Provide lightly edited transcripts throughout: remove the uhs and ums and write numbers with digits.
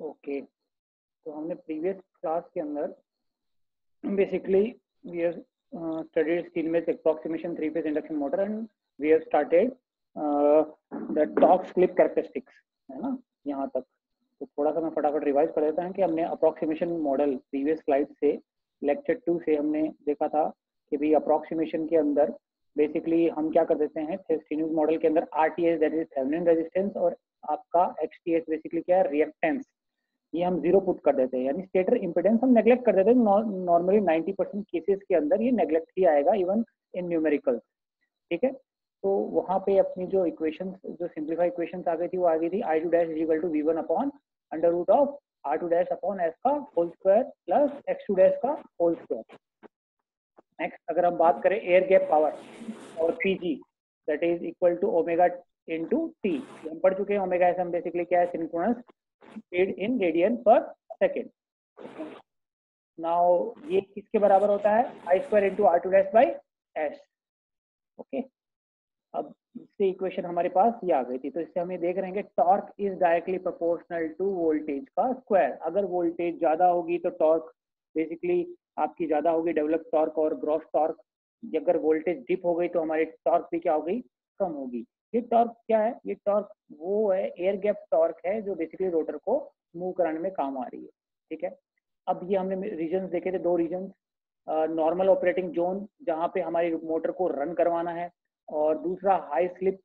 Okay, तो हमने previous class के अंदर basically we have studied steel mills approximation three phase induction motor and we have started the torque slip characteristics, है ना यहाँ तक। तो थोड़ा सा मैं फटाफट रिवाइज कर देता हूँ कि हमने अप्रॉक्सीमेशन मॉडल प्रीवियस स्लाइड से लेक्चर 2 से हमने देखा था कि भाई अप्रॉक्सीमेशन के अंदर बेसिकली हम क्या कर देते हैं, स्टील मॉडल के अंदर RTS that is Thevenin resistance और आपका एक्सटीएस बेसिकली क्या है, रिएक्टेंस, ये हम जीरो पुट कर देते हैं, यानी स्टेटर इंपेडेंस हम नेग्लेक्ट कर देते हैं। नॉर्मली 90% केसेस के अंदर ये नेग्लेक्ट ही आएगा इवन इन न्यूमेरिकल, ठीक है। तो वहाँ पे अपनी जो इक्वेशंस, जो सिंप्लीफाई इक्वेशंस आ गई थी वो आ गई थी I2 dash is equal to V1 upon under root of R2 dash upon S का whole square plus X2 dash का होल स्क्वायर। नेक्स्ट अगर हम बात करें एयर गैप पावर और PG that is equal to omega into T, हम पढ़ चुके हैं। ओमेगा एस हम बेसिकली क्या है, synchronous speed in radian per second. Now ये किसके बराबर होता है, I square into R2 dash by S. Okay, अब इससे इक्वेशन हमारे पास ये आ गई थी। तो इससे हम ये देख रहे हैं कि torque is directly proportional to voltage का स्क्वायर। अगर वोल्टेज ज्यादा होगी तो टॉर्क बेसिकली आपकी ज्यादा होगी, डेवलप टॉर्क और ग्रॉस टॉर्क। अगर वोल्टेज डिप हो गई तो हमारी टॉर्क भी क्या हो गई, कम होगी। ये टॉर्क क्या है, ये टॉर्क वो है, एयर गैप टॉर्क है जो बेसिकली रोटर को मूव कराने में काम आ रही है, ठीक है। अब ये हमने रीजन देखे थे, दो रीजन, नॉर्मल ऑपरेटिंग जोन जहाँ पे हमारी मोटर को रन करवाना है, और दूसरा हाई स्लिप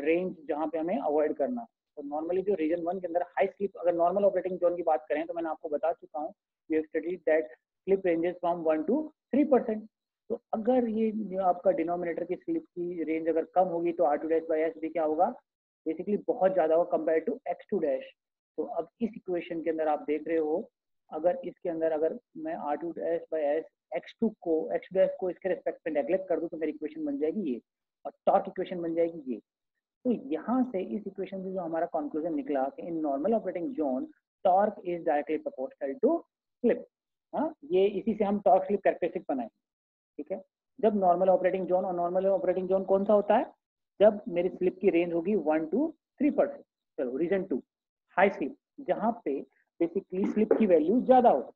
रेंज जहाँ पे हमें अवॉइड करना है। तो नॉर्मली जो रीजन 1 के अंदर हाई स्लिप, अगर नॉर्मल ऑपरेटिंग जोन की बात करें तो मैंने आपको बता चुका हूँ, we have studied that slip ranges from 1 to 3%। तो अगर ये जो आपका डिनोमिनेटर की स्लिप की रेंज अगर कम होगी तो R2 डैश बाई एस भी क्या होगा, बेसिकली बहुत ज्यादा होगा कंपेयर टू X2 डैश। तो अब इस इक्वेशन के अंदर आप देख रहे हो, अगर इसके अंदर अगर मैं R2 dash by S X2 dash को इसके रिस्पेक्ट में नेग्लेक्ट कर दूं तो मेरी इक्वेशन बन जाएगी ये, और टॉर्क इक्वेशन बन जाएगी ये। तो यहाँ से इस इक्वेशन से जो हमारा कंक्लूजन निकला कि in normal operating zone torque is directly proportional to slip. हाँ, ये इसी से हम टॉर्क स्लिप कैरेक्टरिस्टिक बनाएंगे, ठीक है। जब नॉर्मल ऑपरेटिंग जोन, और नॉर्मल ऑपरेटिंग जोन कौन सा होता है, जब मेरी स्लिप की रेंज होगी 1 to 3%। चलो रीजन 2, हाई स्लिप, जहाँ पे बेसिकली स्लिप की वैल्यू ज्यादा हो,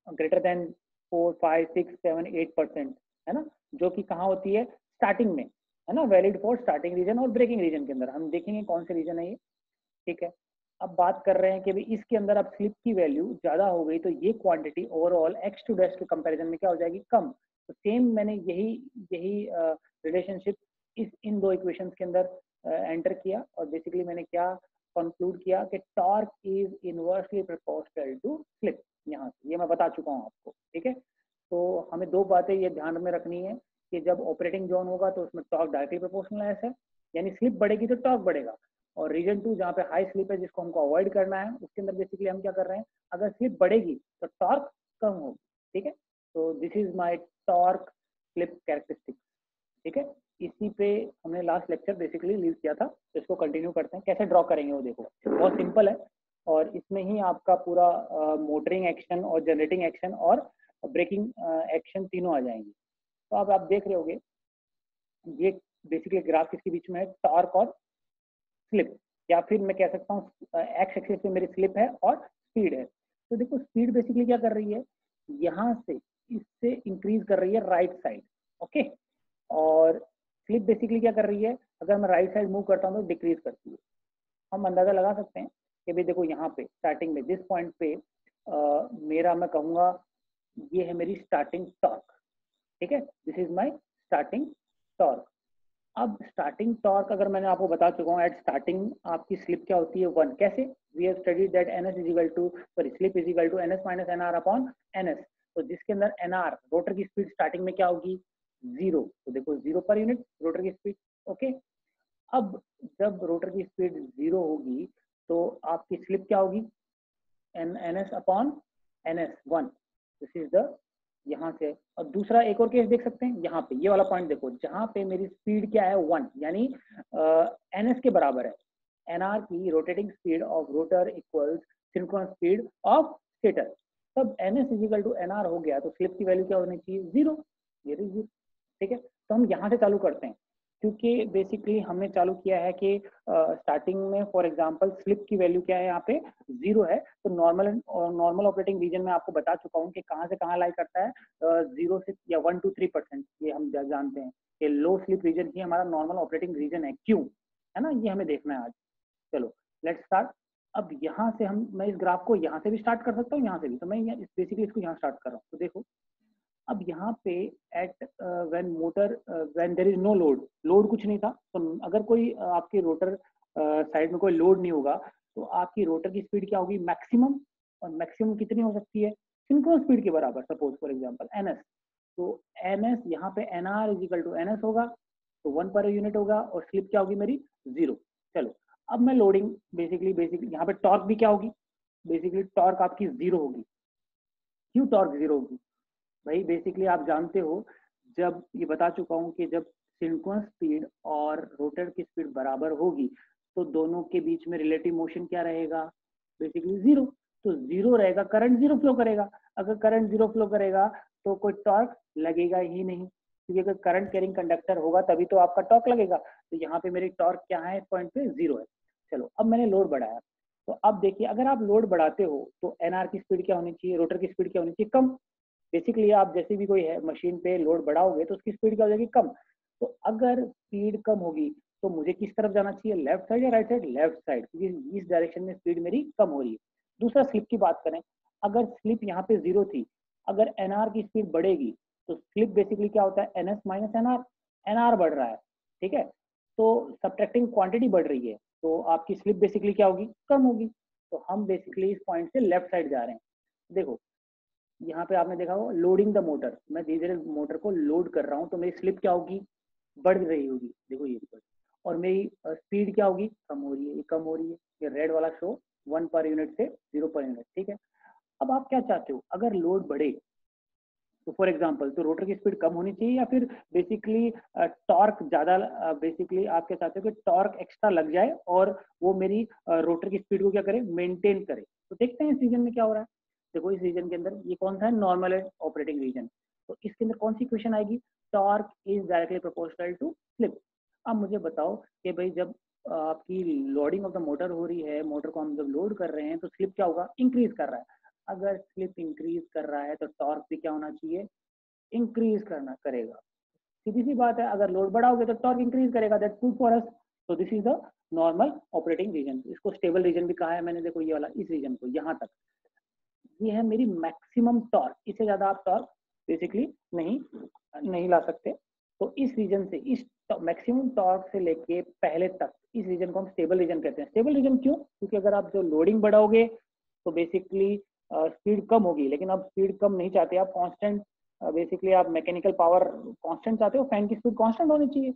ग्रेटर देन 4, 5, 6, 7, 8%, है ना, जो कि कहाँ होती है, स्टार्टिंग में, है ना, वैलिड फॉर स्टार्टिंग रीजन और ब्रेकिंग रीजन के अंदर। हम देखेंगे कौन से रीजन है ये, ठीक है। अब बात कर रहे हैं कि भाई इसके अंदर अब स्लिप की वैल्यू ज्यादा हो गई तो ये क्वांटिटी ओवरऑल X2 डैश के कंपैरिजन में क्या हो जाएगी, कम। तो सेम मैंने यही रिलेशनशिप इन दो इक्वेशंस के अंदर एंटर किया, और बेसिकली मैंने क्या कंक्लूड किया कि torque is inversely proportional to slip. यहाँ से ये मैं बता चुका हूँ आपको, ठीक है। तो हमें दो बातें ये ध्यान में रखनी है कि जब ऑपरेटिंग जोन होगा तो उसमें टॉर्क डायरेक्टली प्रोपोर्शनल है, यानी स्लिप बढ़ेगी तो टॉर्क बढ़ेगा। और रीजन 2 जहाँ पे हाई स्लिप है, जिसको हमको अवॉइड करना है, उसके अंदर बेसिकली हम क्या कर रहे हैं, अगर स्लिप बढ़ेगी तो टॉर्क कम होगी, ठीक है। तो this is my torque slip characteristic, ठीक है। इसी पे हमने लास्ट लेक्चर बेसिकली लीव किया था, तो इसको कंटिन्यू करते हैं। कैसे ड्रॉ करेंगे वो देखो, बहुत सिंपल है, और इसमें ही आपका पूरा मोटरिंग एक्शन और जनरेटिंग एक्शन और ब्रेकिंग एक्शन तीनों आ जाएंगे। तो अब आप देख रहे होगे ये बेसिकली ग्राफ किसके बीच में है, टॉर्क और स्लिप, या फिर मैं कह सकता हूँ एक्स एक्सिस पे मेरी स्लिप है और स्पीड है। तो देखो स्पीड बेसिकली क्या कर रही है, यहाँ से इससे इंक्रीज कर रही है राइट साइड, ओके। और स्लिप बेसिकली क्या कर रही है, अगर मैं राइट साइड मूव करता हूँ तो डिक्रीज करती है। हम अंदाजा लगा सकते हैं कि भाई देखो यहाँ पे स्टार्टिंग में जिस पॉइंट पे मेरा, मैं कहूँगा ये है मेरी स्टार्टिंग टॉर्क, ठीक है, this is my starting torque. अब स्टार्टिंग टॉर्क अगर मैंने आपको बता चुका हूँ, एट स्टार्टिंग आपकी स्लिप क्या होती है, 1। कैसे, we have studied that NS is equal to, sorry, slip is equal to NS minus NR upon NS। तो जिसके अंदर NR रोटर की स्पीड स्टार्टिंग में क्या होगी, 0। तो देखो 0 पर यूनिट रोटर की स्पीड, ओके। अब जब रोटर की स्पीड 0 होगी तो आपकी स्लिप क्या होगी, NS upon NS 1। This is the, यहाँ से। और दूसरा एक और केस देख सकते हैं, यहाँ पे ये वाला पॉइंट देखो, जहाँ पे मेरी स्पीड क्या है 1, यानी NS के बराबर है। NR की rotating speed of rotor equals synchronous speed of stator. तब NS is equal to NR हो गया तो स्लिप की वैल्यू क्या होनी चाहिए, 0, ये 0, ठीक है। तो हम यहाँ से चालू करते हैं, क्योंकि बेसिकली हमने चालू किया है कि स्टार्टिंग में फॉर एग्जांपल स्लिप की वैल्यू क्या है, यहाँ पे 0 है। तो नॉर्मल ऑपरेटिंग रीजन में आपको बता चुका हूँ कि कहाँ से कहाँ लाई करता है, 0 से या 1 to 3%, ये हम जानते हैं कि लो स्लिप रीजन ही हमारा नॉर्मल ऑपरेटिंग रीजन है। क्यों, है ना, ये हमें देखना है आज। चलो लेट्स स्टार्ट। अब यहाँ से मैं इस ग्राफ को यहाँ से भी स्टार्ट कर सकता हूँ, यहाँ से भी। तो मैं बेसिकली इसको यहाँ स्टार्ट कर रहा हूँ। तो देखो अब यहाँ पे at when there is no load कुछ नहीं था। तो अगर कोई आपके रोटर साइड में कोई लोड नहीं होगा तो आपकी रोटर की स्पीड क्या होगी, मैक्सिमम। और मैक्सिमम कितनी हो सकती है, सिंक्रोनस स्पीड के बराबर, सपोज फॉर एग्जांपल ns। तो ns यहाँ पे nr इजिकल टू ns होगा, तो 1 पर यूनिट होगा, और स्लिप क्या होगी मेरी 0। चलो अब मैं लोडिंग बेसिकली यहाँ पे टॉर्क भी क्या होगी, बेसिकली टॉर्क आपकी 0 होगी। क्यों टॉर्क 0 होगी भाई, बेसिकली आप जानते हो, जब ये बता चुका हूँ कि जब सिंक्रोनस स्पीड और रोटर की स्पीड बराबर होगी तो दोनों के बीच में रिलेटिव मोशन क्या रहेगा, बेसिकली 0। तो 0 रहेगा, करंट 0 फ्लो करेगा। अगर करंट 0 फ्लो करेगा तो कोई टॉर्क लगेगा ही नहीं, क्योंकि अगर करंट कैरिंग कंडक्टर होगा तभी तो आपका टॉर्क लगेगा। तो यहाँ पे मेरी टॉर्क क्या है, इस पॉइंट पे 0 है। चलो अब मैंने लोड बढ़ाया, तो अब देखिए अगर आप लोड बढ़ाते हो तो एनआर की स्पीड क्या होनी चाहिए, रोटर की स्पीड क्या होनी चाहिए, कम। बेसिकली आप जैसे भी कोई है मशीन पे लोड बढ़ाओगे तो उसकी स्पीड क्या हो जाएगी, कम। तो अगर स्पीड कम होगी तो मुझे किस तरफ जाना चाहिए, लेफ्ट साइड या राइट साइड, लेफ्ट साइड, क्योंकि इस डायरेक्शन में स्पीड मेरी कम हो रही है। दूसरा स्लिप की बात करें, अगर स्लिप यहाँ पे 0 थी, अगर एनआर की स्पीड बढ़ेगी तो स्लिप बेसिकली क्या होता है, एनएस माइनस एनआर। एनआर बढ़ रहा है, ठीक है, तो सब्ट्रैक्टिंग क्वांटिटी बढ़ रही है, तो आपकी स्लिप बेसिकली क्या होगी, कम होगी। तो हम बेसिकली इस पॉइंट से लेफ्ट साइड जा रहे हैं। देखो यहाँ पे आपने देखा होगा लोडिंग द मोटर, मैं धीरे धीरे मोटर को लोड कर रहा हूँ तो मेरी स्लिप क्या होगी, बढ़ रही होगी। देखो ये बढ़, और मेरी स्पीड क्या होगी, कम हो रही है, ये कम हो रही है। ये रेड वाला शो 1 पर यूनिट से 0 पर यूनिट, ठीक है। अब आप क्या चाहते हो, अगर लोड बढ़े तो फॉर एग्जांपल तो रोटर की स्पीड कम होनी चाहिए, या फिर बेसिकली टॉर्क ज्यादा, बेसिकली आप क्या चाहते हो कि टॉर्क एक्स्ट्रा लग जाए और वो मेरी रोटर की स्पीड को क्या करे, मेंटेन करे। तो देखते हैं इस रीजन में क्या हो रहा है। देखो इस रीजन के अंदर ये कौन सा है, नॉर्मल है ऑपरेटिंग रीजन। तो इसके अंदर कौन सी इक्वेशन आएगी, torque is directly proportional to slip. अब मुझे बताओ कि भाई जब आपकी लोडिंग ऑफ द मोटर हो रही है, मोटर को हम जब लोड कर रहे हैं तो स्लिप क्या होगा, इंक्रीज कर रहा है। अगर स्लिप इंक्रीज कर रहा है तो टॉर्क भी क्या होना चाहिए, इंक्रीज करेगा। सीधी सी बात है, अगर लोड बढ़ाओगे तो टॉर्क इंक्रीज करेगा, दैट्स गुड फॉर अस। तो this is the normal operating region. इसको स्टेबल रीजन भी कहा है मैंने, देखो ये वाला, इस रीजन को यहाँ तक, ये है मेरी मैक्सिमम टॉर्क। इससे ज्यादा आप टॉर्क बेसिकली नहीं ला सकते। तो इस रीजन से, इस मैक्सिमम टॉर्क से लेके पहले तक, इस रीजन को हम स्टेबल रीजन कहते हैं। स्टेबल रीजन क्यों, क्योंकि अगर आप जो लोडिंग बढ़ाओगे तो बेसिकली स्पीड कम होगी, लेकिन आप स्पीड कम नहीं चाहते, आप कांस्टेंट, बेसिकली आप मैकेनिकल पावर कांस्टेंट चाहते हो, फैन की स्पीड कांस्टेंट होनी चाहिए,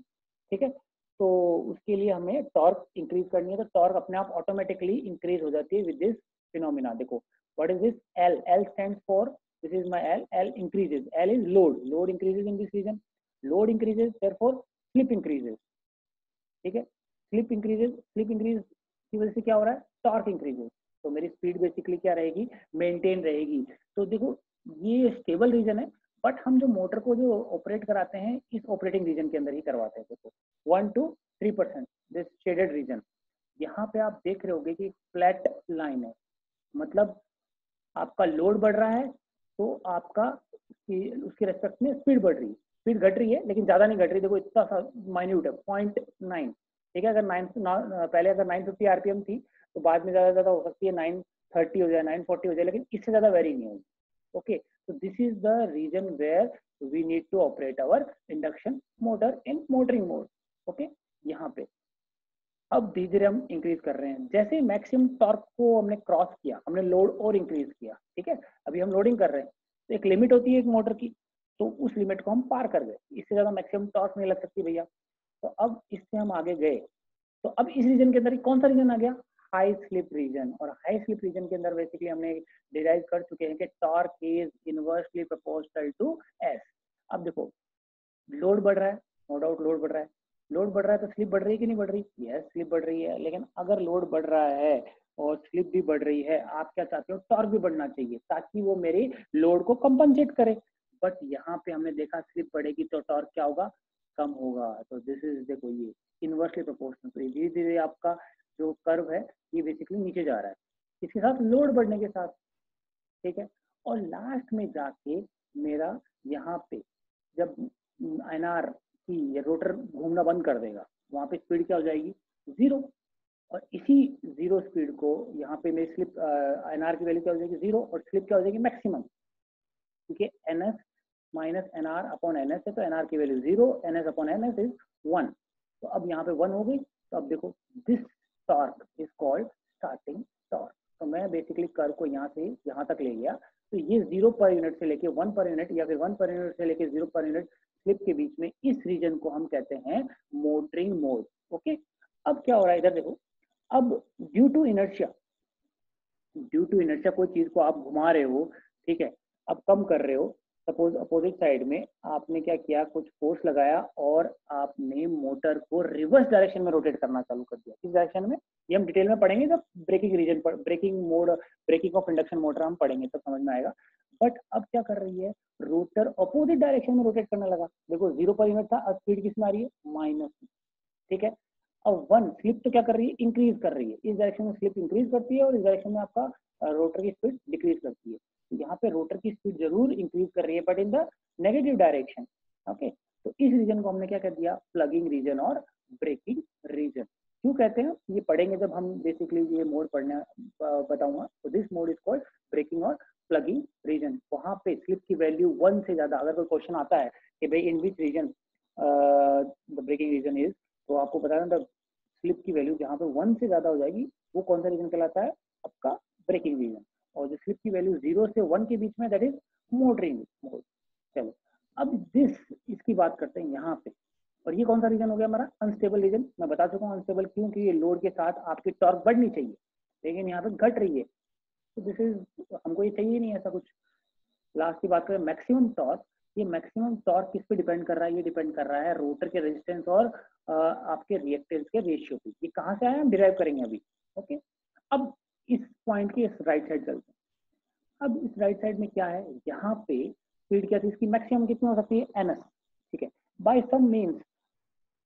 ठीक है। तो उसके लिए हमें टॉर्क इंक्रीज करनी है, तो टॉर्क अपने आप ऑटोमेटिकली इंक्रीज हो जाती है विद दिस फिनोमिना। देखो what is this, L stands for, this is my L increases, L is load increases in this region, load increases therefore slip increases, ठीक है। स्लिप इंक्रीज की वजह से क्या हो रहा है, टॉर्क इंक्रीजेस। तो मेरी स्पीड बेसिकली क्या रहेगी, मेंटेन रहेगी। तो देखो ये स्टेबल रीजन है, बट हम जो मोटर को जो ऑपरेट कराते हैं इस ऑपरेटिंग रीजन के अंदर ही करवाते हैं। देखो 1 to 3%, दिस शेडेड रीजन। यहाँ पे आप देख रहे होगे कि फ्लैट लाइन है, मतलब आपका लोड बढ़ रहा है तो आपका उसके रेस्पेक्ट में स्पीड बढ़ रही है, स्पीड घट रही है लेकिन ज्यादा नहीं घट रही। देखो इतना सा माइन्यूट है, 0.9, ठीक है। अगर पहले अगर 950 आरपीएम थी तो बाद में ज्यादा हो सकती है 930 हो जाए, 940 हो जाए, लेकिन इससे ज्यादा वेरी नहीं होगी। ओके, तो this is the region where we need to operate our induction motor in motoring mode. Okay, यहाँ पे अब धीरे धीरे हम इंक्रीज कर रहे हैं। जैसे मैक्सिमम टॉर्क को हमने क्रॉस किया, हमने लोड और इंक्रीज किया, ठीक है। अभी हम लोडिंग कर रहे हैं तो एक लिमिट होती है एक मोटर की, तो उस लिमिट को हम पार कर गए, इससे ज्यादा मैक्सिमम टॉर्क नहीं लग सकती भैया। तो अब इससे हम आगे गए, तो अब इस रीजन के अंदर कौन सा रीजन आ गया, हाई स्लिप रीजन। और हाई स्लिप रीजन के अंदर बेसिकली हमने डिराइव कर चुके हैं कि torque is inversely proportional to S. अब देखो लोड बढ़ रहा है, नो डाउट लोड बढ़ रहा है, लोड बढ़ रहा है तो स्लिप बढ़ रही है कि नहीं बढ़ रही, यस स्लिप बढ़ रही है। लेकिन अगर लोड बढ़ रहा है और स्लिप भी बढ़ रही है, आप क्या चाहते हो, टॉर्क भी बढ़ना चाहिए ताकि वो मेरे लोड को कंपनसेट करे। बट यहाँ पे हमने देखा स्लिप बढ़ेगी तो टॉर्क क्या होगा, कम होगा। तो दिस इज, देखो ये इनवर्सली प्रोपोर्शनल, तो धीरे धीरे आपका जो कर्व है ये बेसिकली नीचे जा रहा है इसके साथ लोड बढ़ने के साथ, ठीक है। और लास्ट में जाके मेरा यहाँ पे जब एनआर की रोटर घूमना बंद कर देगा, वहां पे स्पीड क्या हो जाएगी, 0। और इसी 0 स्पीड को यहाँ पे मेरी स्लिप एनआर की वैल्यू क्या हो जाएगी, 0, और स्लिप क्या हो जाएगी, मैक्सिमम, क्योंकि NS minus NR upon NS है, तो एनआर की value 0, NS upon NS is 1। तो अब यहाँ पे 1 हो गई। तो अब देखो this torque is called starting torque. तो मैं बेसिकली कर्व को यहाँ से यहाँ तक ले गया, तो ये 0 पर यूनिट से लेके 1 पर यूनिट या फिर 1 पर यूनिट से लेके 0 पर यूनिट स्लिप के बीच में इस रीजन को हम कहते हैं मोटरिंग मोड। ओके, अब क्या हो रहा है इधर देखो, अब ड्यू टू इनर्शिया कोई चीज को आप घुमा रहे हो, ठीक है, अब कम कर रहे हो, सपोज अपोजिट साइड में आपने क्या किया, कुछ फोर्स लगाया और आपने मोटर को रिवर्स डायरेक्शन में रोटेट करना चालू कर दिया। किस डायरेक्शन में, ये हम डिटेल में पढ़ेंगे जब ब्रेकिंग रीजन पर, braking mode, braking of induction motor हम पढ़ेंगे तब समझ में आएगा। बट अब क्या कर रही है, रोटर अपोजिट डायरेक्शन में रोटेट करने लगा। देखो 0 पर यूनिट था, अब स्पीड किस में आ रही है, माइनस में, ठीक है। अब 1 स्लिप तो क्या कर रही है, इंक्रीज कर रही है, इस डायरेक्शन में स्लिप इंक्रीज करती है और इस डायरेक्शन में आपका रोटर की स्पीड डिक्रीज करती है। यहाँ पे रोटर की स्पीड जरूर इंक्रीज कर रही है but in the negative direction. Okay, तो इस रीजन को हमने क्या कर दिया, प्लगिंग रीजन और ब्रेकिंग रीजन। क्यों कहते हैं, ये पढ़ेंगे जब हम बेसिकली ये मोड पढ़ना बताऊंगा। तो this mode is called braking और प्लगिंग रीजन। वहां पे स्लिप की वैल्यू 1 से ज्यादा, अगर कोई क्वेश्चन आता है कि भाई in which region the braking region is, तो आपको बताना था स्लिप की वैल्यू जहाँ पे 1 से ज्यादा हो जाएगी वो कौन सा रीजन कहलाता है, आपका ब्रेकिंग रीजन। और जो स्लिप की वैल्यू 0 से 1 के बीच में, दैट इज मोटरिंग मोड। चलो अब इसकी बात करते हैं यहाँ पे। और ये कौन सा रीजन हो गया हमारा, अनस्टेबल रीजन। मैं बता चुका हूँ अनस्टेबल क्यों, कि ये लोड के साथ आपकी टॉर्क बढ़नी चाहिए लेकिन यहाँ पे घट रही है, तो दिस इज, हमको ये चाहिए नहीं ऐसा कुछ। लास्ट की बात करें मैक्सिमम टॉर्क, ये मैक्सिमम टॉर्क किस पे डिपेंड कर रहा है, ये डिपेंड कर रहा है रोटर के रेजिस्टेंस और आपके रिएक्टेंस के रेशियो पे। ये कहाँ से आया, हम डिराइव करेंगे अभी। ओके, अब इस पॉइंट की इस राइट साइड चलते हैं। अब इस राइट साइड में क्या है, यहाँ पे स्पीड क्या थी इसकी, मैक्सिमम कितनी हो सकती है, एनएस, ठीक है। बाय सम मीन्स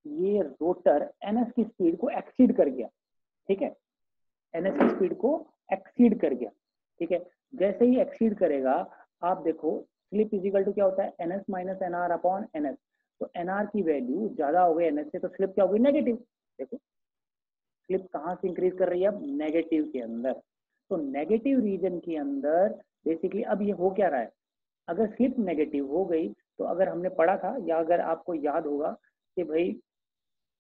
ये रोटर एनएस की स्पीड को एक्सीड कर गया, ठीक है, एनएस की स्पीड को एक्सीड कर गया, ठीक है। जैसे ही एक्सीड करेगा, आप देखो स्लिप इजिकल टू क्या होता है, NS minus NR upon NS. तो एनआर की वैल्यू ज्यादा हो गई एनएस से, तो स्लिप क्या हो गई, नेगेटिव। देखो स्लिप कहाँ से इंक्रीज कर रही है, अब नेगेटिव के अंदर। तो नेगेटिव रीजन के अंदर बेसिकली अब ये हो क्या रहा है, अगर स्लिप नेगेटिव हो गई तो अगर हमने पढ़ा था या अगर आपको याद होगा कि भाई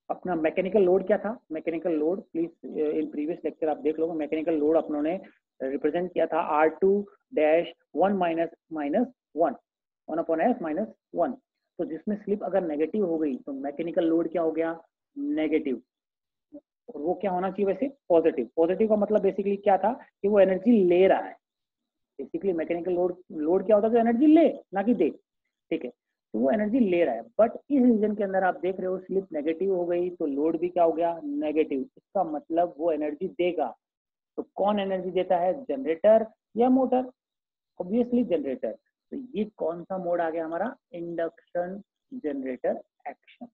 अपना मैकेनिकल लोड क्या था, mechanical load please in previous lecture आप देख लो, मैकेनिकल लोड अपनों ने रिप्रेजेंट किया था R2 dash 1 minus minus 1 upon S minus 1। तो जिसमें स्लिप अगर नेगेटिव हो गई तो मैकेनिकल लोड क्या हो गया, नेगेटिव। और वो क्या होना चाहिए वैसे, पॉजिटिव। पॉजिटिव का मतलब बेसिकली क्या था कि वो एनर्जी ले रहा है। बेसिकली मैकेनिकल लोड क्या होता है, जो एनर्जी ले ना कि दे, ठीक है। तो वो एनर्जी ले रहा है, बट इस रीजन के अंदर आप देख रहे हो स्लिप नेगेटिव हो गई तो लोड भी क्या हो गया, नेगेटिव। इसका मतलब वो एनर्जी देगा। तो कौन एनर्जी देता है, जनरेटर या मोटर, ऑब्वियसली जनरेटर। तो ये कौन सा मोड आ गया हमारा, इंडक्शन जनरेटर एक्शन।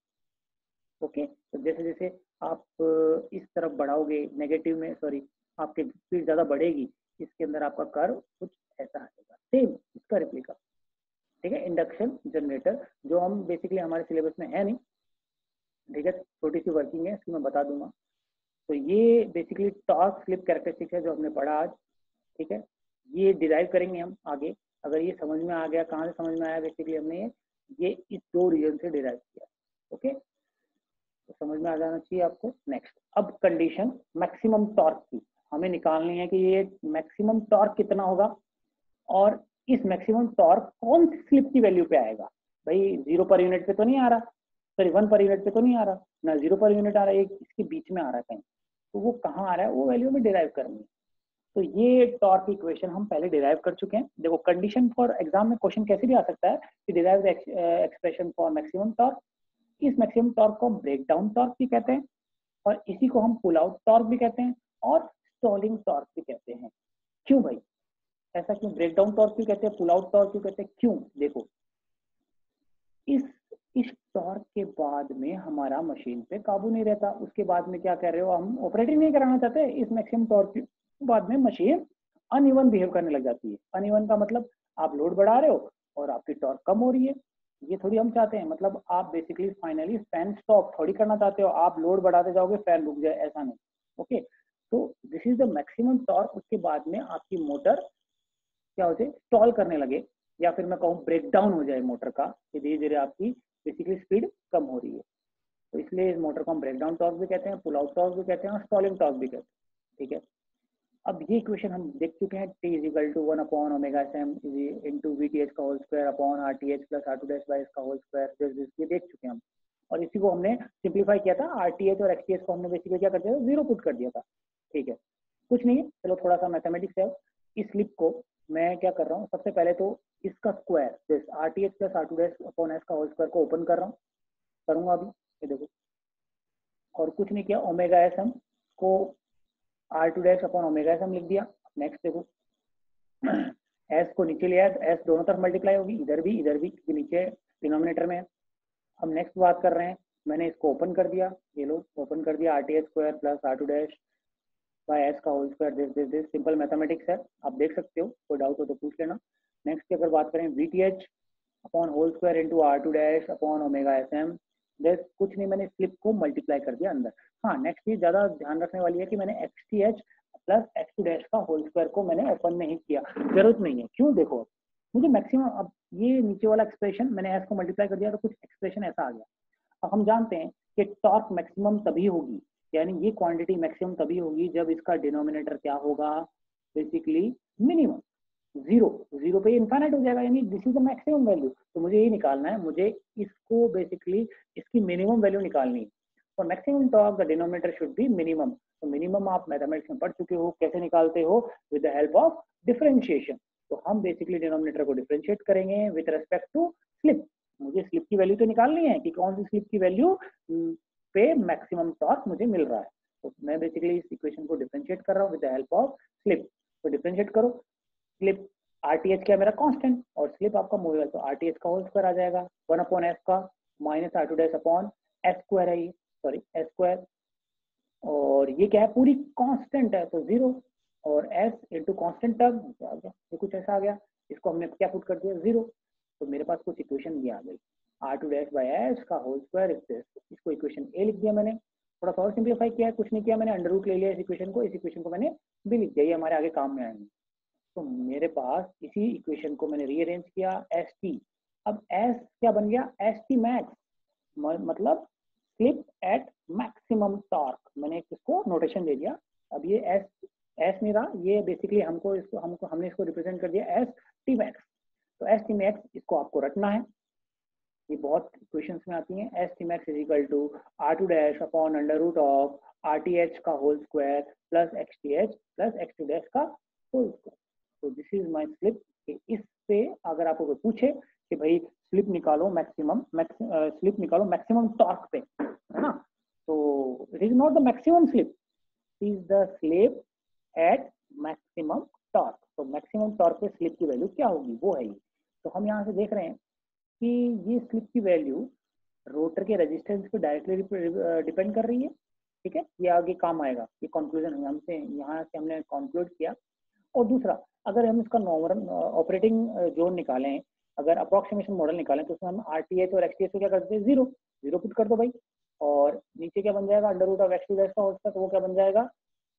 ओके, तो जैसे जैसे आप इस तरफ बढ़ाओगे नेगेटिव में, सॉरी आपकी स्पीड ज्यादा बढ़ेगी, इसके अंदर आपका कर्व कुछ ऐसा आएगा, सेम इसका रिप्लिका, ठीक है। इंडक्शन जनरेटर जो हम बेसिकली हमारे सिलेबस में है नहीं, ठीक है, छोटी सी वर्किंग है, इसकी मैं बता दूंगा। तो ये बेसिकली टॉर्क स्लिप कैरेक्टरिस्टिक है जो हमने पढ़ा आज, ठीक है। ये डिराइव करेंगे हम आगे। अगर ये समझ में आ गया, कहाँ से समझ में आया, बेसिकली हमने ये इस 2 रीजन से डिराइव किया। ओके, तो समझ में आ जाना चाहिए आपको। नेक्स्ट, अब कंडीशन मैक्सिमम टॉर्क की हमें निकालनी है कि ये मैक्सिमम टॉर्क कितना होगा और इस मैक्सिमम टॉर्क कौन सी स्लिप की वैल्यू पे आएगा। भाई 0 पर यूनिट पे तो नहीं आ रहा, सॉरी 1 पर यूनिट पे तो नहीं आ रहा ना, 0 पर यूनिट आ रहा है, इसके बीच में आ रहा है कहीं। तो वो कहाँ आ रहा है, वो वैल्यू में डिराइव करनी है। तो ये टॉर्क इक्वेशन हम पहले डिराइव कर चुके हैं। देखो कंडीशन फॉर एग्जाम में क्वेश्चन कैसे भी आ सकता है कि derive the expression for maximum torque. इस मैक्सिमम टॉर्क को ब्रेक डाउन टॉर्क भी कहते हैं और इसी को हम पुल आउट टॉर्क भी कहते हैं और स्टॉलिंग टॉर्क भी कहते हैं। क्यों भाई ऐसा, क्यों ब्रेक डाउन टॉर्क क्यों कहते हैं, पुल आउट टॉर्क क्यों कहते हैं, क्यों, देखो इस टॉर्क के बाद में हमारा मशीन पे काबू नहीं रहता, उसके बाद में क्या कर रहे हो, हम ऑपरेटिंग नहीं कराना चाहते, इस मैक्सिमम टॉर्क के बाद में मशीन अनइवन बिहेव करने लग जाती है। अनइवन का मतलब आप लोड बढ़ा रहे हो और आपकी टॉर्क कम हो रही है, ये थोड़ी हम चाहते हैं। मतलब आप बेसिकली फाइनली फैन स्टॉप थोड़ी करना चाहते हो, आप लोड बढ़ाते जाओगे फैन रुक जाए, ऐसा नहीं। ओके, तो this is the maximum torque. उसके बाद में आपकी मोटर क्या हो जाए, स्टॉल करने लगे, या फिर मैं कहूँ ब्रेक डाउन हो जाए मोटर का, धीरे धीरे आपकी बेसिकली स्पीड कम हो रही है। तो इसलिए इस मोटर को हम ब्रेक डाउन टॉर्क भी कहते हैं, पुल आउट टॉर्क भी कहते हैं और स्टॉलिंग टॉर्क भी कहते हैं। ठीक है, अब ये इक्वेशन हम देख चुके हैं, T is equal to 1 upon omega sm into VTH का whole square upon RTH plus R2 dash by इसका होल स्क्वायर, ये देख चुके हैं हम। और इसी को हमने सिंप्लीफाई किया था, RTH और XTH को हमने बेसिकली क्या कर दिया था, जीरो पुट कर दिया था। ठीक है, कुछ नहीं है, चलो थोड़ा सा मैथमेटिक्स है। इस स्लिप को मैं क्या कर रहा हूँ, सबसे पहले तो इसका square this RTH plus R2 dash upon S का होल स्क्वायर को ओपन कर रहा हूँ, करूंगा अभी, ये देखो, और कुछ नहीं किया, ओमेगा sm को R2 dash upon omega sm लिख दिया। नेक्स्ट देखो, S को नीचे लिया है तो S दोनों तरफ मल्टीप्लाई होगी, इधर भी क्योंकि नीचे डिनोमिनेटर में है। हम नेक्स्ट बात कर रहे हैं, मैंने इसको ओपन कर दिया, ये लो ओपन कर दिया, RTH square plus R2 dash by S का whole square, this simple mathematics है, आप देख सकते हो, कोई डाउट हो तो पूछ लेना। नेक्स्ट की अगर बात करें, VTH upon whole square into R2 dash upon omega sm, this कुछ नहीं, मैंने स्लिप को मल्टीप्लाई कर दिया अंदर। हाँ, नेक्स्ट चीज ज्यादा ध्यान रखने वाली है कि मैंने XTH प्लस X2 डैश का होल स्क्वायर को मैंने ओपन नहीं किया, जरूरत नहीं है। क्यों, देखो मुझे मैक्सिमम, अब ये नीचे वाला एक्सप्रेशन मैंने S को मल्टीप्लाई कर दिया तो कुछ एक्सप्रेशन ऐसा आ गया। अब हम जानते हैं कि टॉर्क मैक्सिमम तभी होगी, यानी ये क्वांटिटी मैक्सिमम तभी होगी जब इसका डिनोमिनेटर क्या होगा, बेसिकली मिनिमम। जीरो पे इनफाइनाइट हो जाएगा, यानी this is the maximum value. तो मुझे ये निकालना है, मुझे इसको बेसिकली इसकी मिनिमम वैल्यू निकालनी है। तो maximum torque the denominator should be minimum. तो मिनिमम आप मैथमेटिक्स में पढ़ चुके हो, कैसे निकालते हो, with the help of differentiation. तो हम बेसिकली डिनोमिनेटर को डिफरेंशिएट करेंगे विद रेस्पेक्ट टू स्लिप। मुझे स्लिप की वैल्यू तो निकालनी है कि कौन सी स्लिप की वैल्यू पे मैक्सिमम टॉर्क मुझे मिल रहा है। तो मैं बेसिकली इस इक्वेशन को डिफरेंशिएट कर रहा हूँ with the help of slip. तो डिफरेंशिएट करो, स्लिप RTH क्या मेरा कांस्टेंट और स्लिप आपका मूवेबल, तो RTH का होल स्क्वायर आ जाएगा 1 अपॉन S का minus R2 dash upon S square है, ये सॉरी S स्क्वायर, और ये क्या है, पूरी कांस्टेंट है तो जीरो, और S इंटू कॉन्स्टेंट टर्म आ गया, ये कुछ ऐसा आ गया, इसको हमने क्या पुट कर दिया, जीरो। तो मेरे पास कुछ इक्वेशन ये आ गई, R2 डैश बाई S का होल स्क्वायर, इसको इक्वेशन ए लिख दिया मैंने। थोड़ा सा और सिंप्लीफाई किया है, कुछ नहीं किया मैंने, अंडर रूट ले लिया इस इक्वेशन को, इस इक्वेशन को मैंने भी लिख दिया, ये हमारे आगे काम में आएंगे। तो मेरे पास इसी इक्वेशन को मैंने रीअरेंज किया, ST, अब S क्या बन गया, ST मैक्स, मतलब स्लिप एट मैक्सिमम टॉर्क, मैंने इसको नोटेशन दे दिया। अब ये S नहीं रहा, ये बेसिकली हमने इसको रिप्रेजेंट कर दिया ST मैक्स। तो ST मैक्स इसको आपको रटना है, ये बहुत क्वेश्चंस में आती हैं। ST max is equal to R2 dash upon under root of RTH का whole square plus XTH plus X2 dash का होल स्क्वायर। तो दिस इज माय स्लिप। इस पे अगर आपको कोई पूछे कि भाई स्लिप निकालो मैक्सिमम टॉर्क पे, है ना, तो it is not the maximum slip, is the slip at maximum torque. तो मैक्सिमम टॉर्क पे स्लिप की वैल्यू क्या होगी, वो है ये। तो हम यहाँ से देख रहे हैं कि ये स्लिप की वैल्यू रोटर के रेजिस्टेंस पे डायरेक्टली डिपेंड कर रही है। ठीक है, ये आगे काम आएगा, ये कंक्लूजन है हमसे, यहाँ से हमने कंक्लूड किया। और दूसरा, अगर हम इसका नॉर्मल ऑपरेटिंग जोन निकालें, अगर अप्रोक्सीमेशन मॉडल निकालें, तो उसमें हम RTH और XTH को क्या करते हैं, जीरो पुट कर दो भाई, और नीचे क्या बन जाएगा, under root of X2 dash का होता है, तो वो क्या बन जाएगा,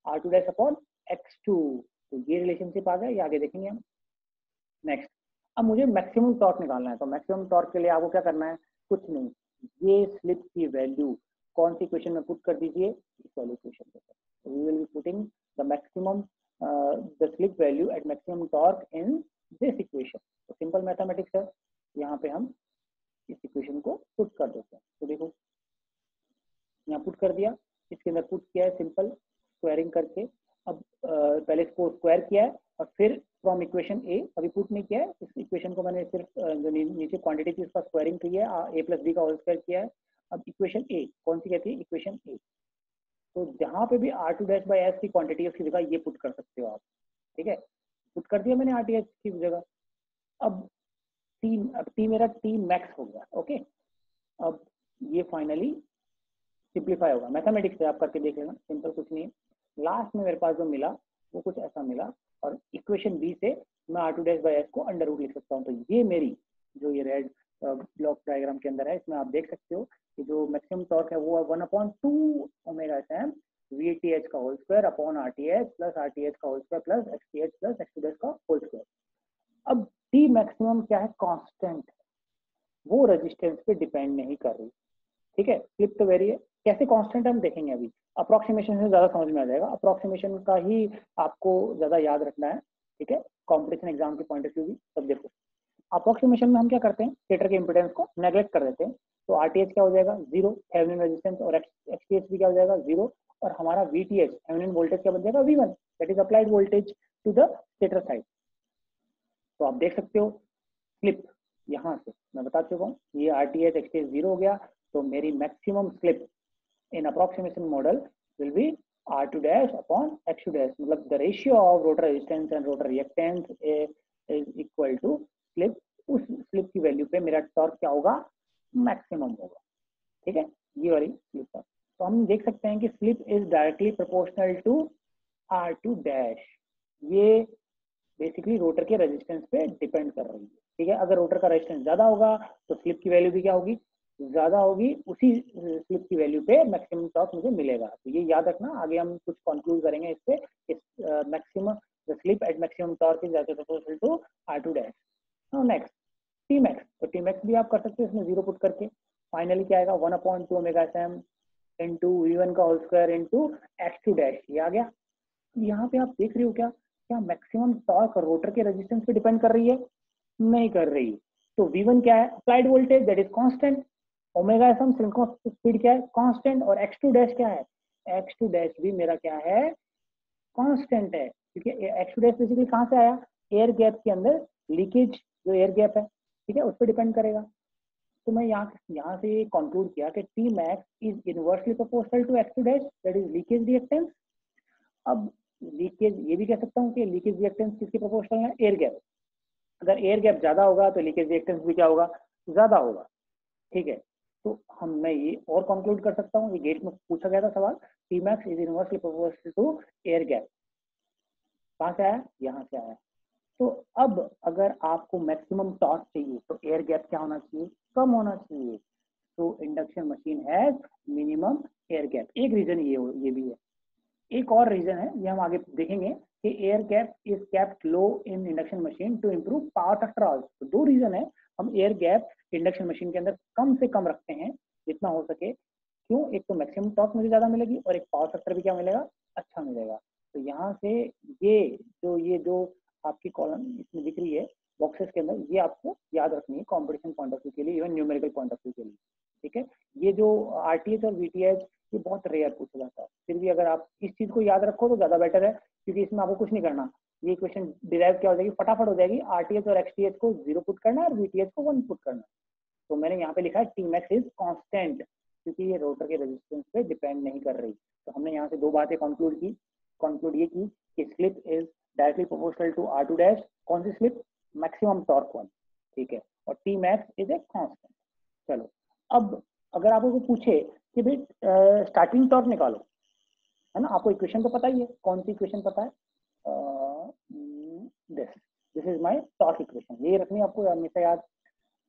R2 डैश अपॉन X2। तो ये रिलेशनशिप आ गया, ये आगे देखेंगे हम। नेक्स्ट, अब मुझे मैक्सिमम टॉर्क निकालना है, तो मैक्सिमम टॉर्क के लिए आपको क्या करना है, कुछ नहीं, ये स्लिप की वैल्यू कौन सी इक्वेशन में पुट कर दीजिए, इस वाली इक्वेशन में। We will be putting the maximum the slip value at maximum torque in this equation। तो सिंपल मैथमेटिक्स है, यहाँ पे हम इस इक्वेशन को पुट कर देते हैं। तो देखो यहाँ पुट कर दिया, इसके अंदर पुट किया है सिंपल स्क्वायरिंग करके। अब पहले इसको स्क्वायर किया है और फिर फ्रॉम इक्वेशन ए, अभी पुट नहीं किया है, इस इक्वेशन को मैंने सिर्फ जो नीचे क्वांटिटी थी उसका स्क्वायरिंग किया है, ए प्लस बी का होल स्क्वायर किया है। अब इक्वेशन ए कौन सी कहती है, इक्वेशन ए, तो जहां पे भी R2 डैश बाई S की क्वांटिटी है उसकी जगह ये पुट कर सकते हो आप। ठीक है, पुट कर दिया मैंने RTH की जगह। अब T मेरा T मैक्स हो गया। ओके, अब ये फाइनली सिंप्लीफाई होगा, मैथमेटिक्स से आप करके देख लेना, सिंपल कुछ नहीं है। लास्ट में मेरे पास जो मिला वो कुछ ऐसा मिला, और इक्वेशन बी से मैं R2 डैश बाई एस को अंडर रूट लिख सकता हूँ। तो ये मेरी जो ये रेड ब्लॉक डायग्राम के अंदर है, इसमें आप देख सकते हो कि जो मैक्सिमम टॉर्क है वो है 1/2 ओमेगा एसएम VTH का whole square upon RTH plus RTH का whole square plus XTH plus X2 dash का होल स्क्वायर। अब T मैक्सिमम क्या है, कांस्टेंट, वो रेजिस्टेंस पे डिपेंड नहीं कर रही, ठीक है। स्लिप तो वेरी है, कैसे कांस्टेंट हम देखेंगे अभी, अप्रोक्सीमेशन से ज्यादा समझ में आ जाएगा, अप्रोक्सीमेशन का ही आपको ज्यादा याद रखना है, ठीक है, कॉम्पिटिशन एग्जाम के पॉइंट ऑफ व्यू भी। तब देखो अप्रोक्सीमेशन में हम क्या करते हैं, स्टेटर के इंपोर्टेंस को नेग्लेक्ट कर देते हैं। तो RTH क्या हो जाएगा, 0, थेवेनिन रेजिस्टेंस, और XTH भी क्या हो जाएगा, 0, और हमारा VTH थेवेनिन वोल्टेज क्या बन जाएगा, V1, that is applied voltage to the stator side. तो आप देख सकते हो स्लिप यहाँ से मैं बता चुका हूँ, ये RTH XTH 0 हो गया, तो मेरी maximum slip in approximation model will be R2 dash upon X2 dash, मतलब the ratio of rotor resistance and rotor reactance is equal to slip, उस स्लिप की वैल्यू पे मेरा टॉर्क क्या होगा, मैक्सिमम होगा, ठीक है, ये वाली स्लिप पर। तो हम देख सकते हैं कि slip is directly proportional to R2 dash, ये बेसिकली रोटर के रेजिस्टेंस पे डिपेंड कर रही है, ठीक है। अगर रोटर का रेजिस्टेंस ज्यादा होगा तो स्लिप की वैल्यू भी क्या होगी, ज्यादा होगी, उसी स्लिप की वैल्यू पे मैक्सिमम टॉर्क मुझे मिलेगा। तो ये याद रखना, आगे हम कुछ कंक्लूड करेंगे इससे, maximum the slip at maximum torque is directly proportional to R2 dash. Now next Tmax, तो Tmax भी आप कर सकते हो इसमें 0 पुट करके, फाइनली क्या आएगा, 1/2 ओमेगा एसएम इंटू V1 का whole square into X2 dash, ये आ गया। यहाँ पे आप देख रहे हो क्या, क्या मैक्सिमम टॉर्क रोटर के रेजिस्टेंस पे डिपेंड कर रही है, नहीं कर रही। तो V1 क्या है, applied voltage that is constant, omega SM synchronous speed क्या है, कांस्टेंट, और X2 डैश क्या है, X2 डैश भी मेरा क्या है, कांस्टेंट है, क्योंकि X2 डैश बेसिकली कहाँ से आया, एयर गैप के अंदर लीकेज जो एयर गैप है, ठीक है, उस पर डिपेंड करेगा। तो मैं यहाँ से ये कंक्लूड किया कि Tmax is inversely proportional to X2 dash that is leakage reactance. अब लीकेज ये भी कह सकता हूँ कि लीकेज रिएक्टेंस किसके प्रोपोर्शनल है, एयर गैप। अगर एयर गैप ज्यादा होगा तो लीकेज रिएक्टेंस भी क्या होगा, ज्यादा होगा, ठीक है। तो मैं ये और कंक्लूड कर सकता हूँ, ये गेट में पूछा गया था सवाल, Tmax is inversely proportional to air gap, कहाँ से आया, यहाँ से आया। तो अब अगर आपको मैक्सिमम टॉर्क चाहिए तो एयर गैप क्या होना चाहिए, कम होना चाहिए। तो induction machine has minimum air gap, एक रीजन ये भी है। एक और रीजन है, ये हम आगे देखेंगे कि air gap is kept low in induction machine to improve power factor also. दो रीजन है, हम एयर गैप इंडक्शन मशीन के अंदर कम से कम रखते हैं जितना हो सके, क्यों, एक तो मैक्सिमम टॉर्क मुझे ज्यादा मिलेगी और एक पावर फैक्टर भी क्या मिलेगा, अच्छा मिलेगा। तो यहाँ से ये जो आपकी कॉलम इसमें दिख रही है बॉक्सेस के अंदर, ये आपको याद रखनी है कॉम्पिटिशन पॉइंट ऑफ व्यू के लिए, even numerical point of view के लिए, ठीक है। ये जो RTH और VTH ये बहुत रेयर पूछा जाता है, फिर भी अगर आप इस चीज को याद रखो तो ज्यादा बेटर है, क्योंकि इसमें आपको कुछ नहीं करना, ये क्वेश्चन डिराइव क्या हो जाएगी, फटाफट हो जाएगी, RTH और XTH को 0 पुट करना है और VTH को 1 पुट करना है। तो मैंने यहाँ पे लिखा है Tmax इज कांस्टेंट, क्योंकि ये रोटर के रेजिस्टेंस पे डिपेंड नहीं कर रही। तो हमने यहाँ से दो बातें कंक्लूड ये की कि slip is directly proportional to R2 dash, कौन सी स्लिप, मैक्सिमम टॉर्क वन, ठीक है, और Tmax इज ए कांस्टेंट। चलो अब अगर आपको पूछे कि भाई स्टार्टिंग टॉर्क निकालो, है ना, आपको इक्वेशन तो पता ही है, कौन सी इक्वेशन पता है, this is my torque equation, ये रखनी है आपको हमेशा याद।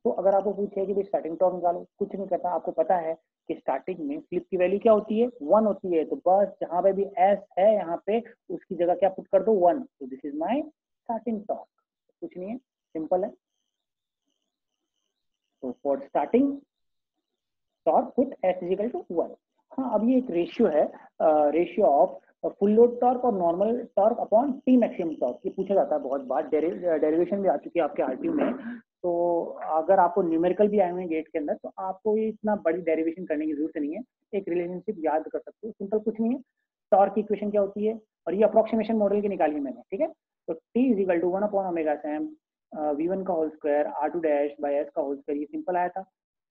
तो अगर आपको पूछे कि भाई स्टार्टिंग टॉर्क निकालो, कुछ नहीं करता, आपको पता है कि स्टार्टिंग में स्लिप की वैल्यू क्या होती है, 1 होती है, तो बस जहां पे भी S है यहाँ पे उसकी जगह क्या पुट कर दो, 1, तो this is my starting torque, कुछ नहीं है, सिंपल है। तो for starting torque put S is equal to 1। हाँ, अब ये एक रेशियो है, ratio of full load torque और normal torque upon T maximum torque, ये पूछा जाता है बहुत बार, डेरिवेशन भी आ चुकी है आपके RTU में। तो अगर आपको न्यूमेरिकल भी आए हुए हैं गेट के अंदर तो आपको ये इतना बड़ी डेरिवेशन करने की जरूरत नहीं है, एक रिलेशनशिप याद कर सकते हो, सिंपल कुछ नहीं है। टॉर्क की इक्वेशन क्या होती है, और ये अप्रोक्सीमेशन मॉडल की निकाली है मैंने, ठीक है। तो T is equal to 1 upon omega SM V1 का whole square R2 dash by S का होल स्क्वायर, ये सिंपल आया था,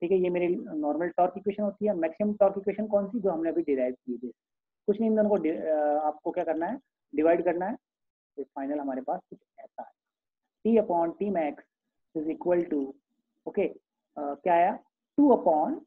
ठीक है। ये मेरी नॉर्मल टॉर्क इक्वेशन होती है। मैक्सिमम टॉर्क इक्वेशन कौन सी, जो हमने अभी डिराइव की थी, कुछ नहीं, इन दोनों को आपको क्या करना है, डिवाइड करना है, तो फाइनल हमारे पास कुछ ऐसा है, T upon Tmax is equal to, okay, क्या आया, 2 upon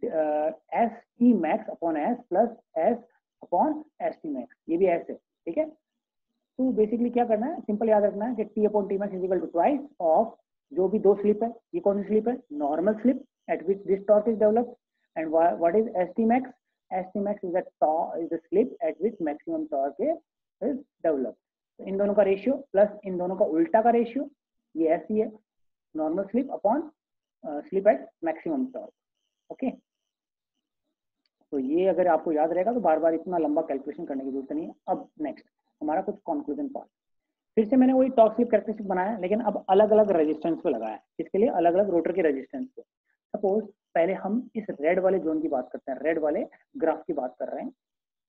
S T max upon S plus S upon S T max, ये भी एस है, ठीक है। तो बेसिकली क्या करना है, सिंपल याद रखना है कि T upon T max is equal to twice of जो भी दो स्लिप है, ये कौन सी स्लिप है, normal slip at which this torque is developed, and what is S T max, S T max is the slip at which maximum torque is developed. तो इन दोनों का रेशियो प्लस इन दोनों का उल्टा का रेशियो, ये एस ही है, normal slip upon slip at maximum torque, okay. तो ये अगर आपको याद रहेगा तो बार बार इतना लंबा कैलकुलेशन करने की जरूरत नहीं है। अब नेक्स्ट हमारा कुछ कंक्लूजन पार्ट, फिर से मैंने वही टॉर्क स्लिप कैरेक्टरिस्टिक बनाया, लेकिन अब अलग अलग रेजिस्टेंस पे लगाया, इसके लिए अलग अलग रोटर के रेजिस्टेंस पे। सपोज पहले हम इस रेड वाले जोन की बात करते हैं, रेड वाले ग्राफ की बात कर रहे हैं।